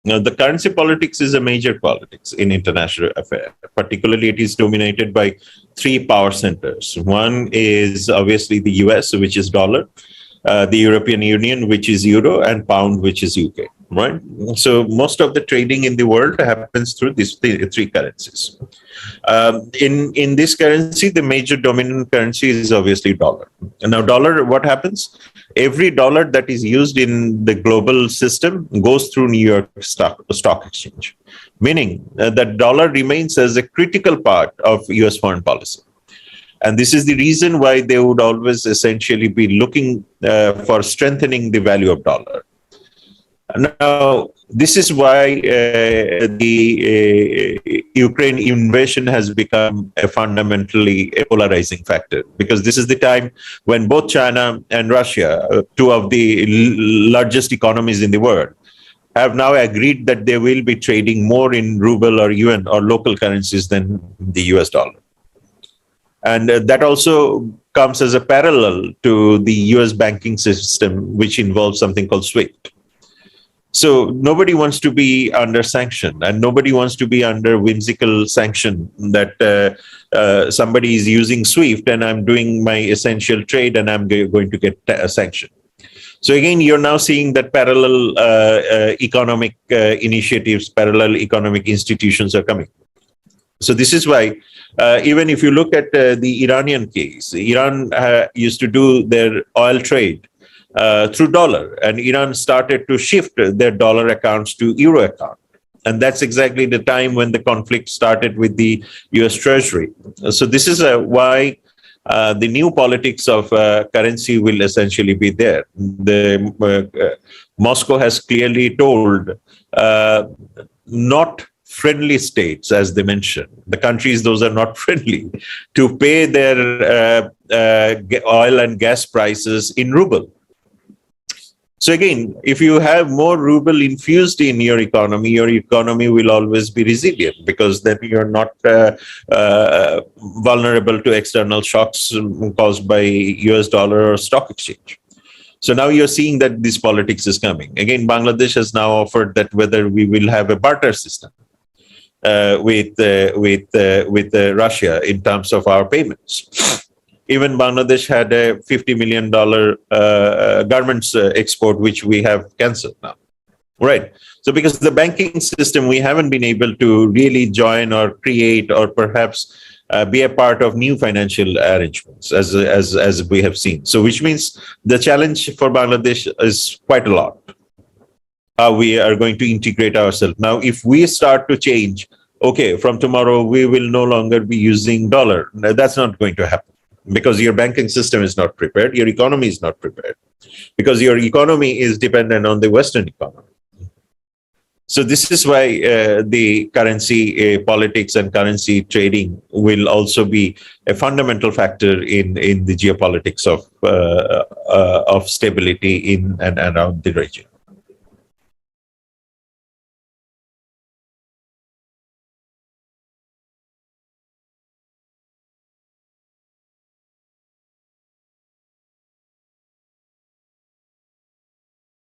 The currency politics is a major politics in international affairs. Particularly, it is dominated by three power centers. One is obviously the US, which is dollar, the European Union, which is euro, and pound, which is UK. Right. So most of the trading in the world happens through these three currencies. In this currency, the major dominant currency is obviously dollar. And now, dollar, what happens? Every dollar that is used in the global system goes through New York Stock Exchange, meaning that dollar remains as a critical part of US foreign policy. And this is the reason why they would always essentially be looking for strengthening the value of dollar. Now, this is why the Ukraine invasion has become a fundamentally polarizing factor, because this is the time when both China and Russia, two of the largest economies in the world, have now agreed that they will be trading more in ruble or yuan or local currencies than the US dollar. And that also comes as a parallel to the US banking system, which involves something called SWIFT. So nobody wants to be under sanction, and nobody wants to be under whimsical sanction that somebody is using SWIFT and I'm doing my essential trade and I'm going to get a sanction. So again, you're now seeing that parallel economic initiatives, parallel economic institutions are coming. So this is why, even if you look at the Iranian case, Iran used to do their oil trade through dollar, and Iran started to shift their dollar accounts to euro account. And that's exactly the time when the conflict started with the US Treasury. So this is why the new politics of currency will essentially be there. Moscow has clearly told not friendly states, as they mentioned, the countries, those are not friendly, to pay their oil and gas prices in ruble. So again, if you have more ruble infused in your economy will always be resilient, because then you're not vulnerable to external shocks caused by US dollar or stock exchange. So now you're seeing that this politics is coming. Again, Bangladesh has now offered that whether we will have a barter system with Russia in terms of our payments. Even Bangladesh had a $50 million garments export, which we have cancelled now. Right. So because the banking system, we haven't been able to really join or create or perhaps be a part of new financial arrangements as we have seen. So which means the challenge for Bangladesh is quite a lot. We are going to integrate ourselves. Now, if we start to change, okay, from tomorrow, we will no longer be using dollar. Now, that's not going to happen, because your banking system is not prepared, your economy is not prepared, because your economy is dependent on the Western economy. So this is why the currency politics and currency trading will also be a fundamental factor in the geopolitics of stability in and around the region.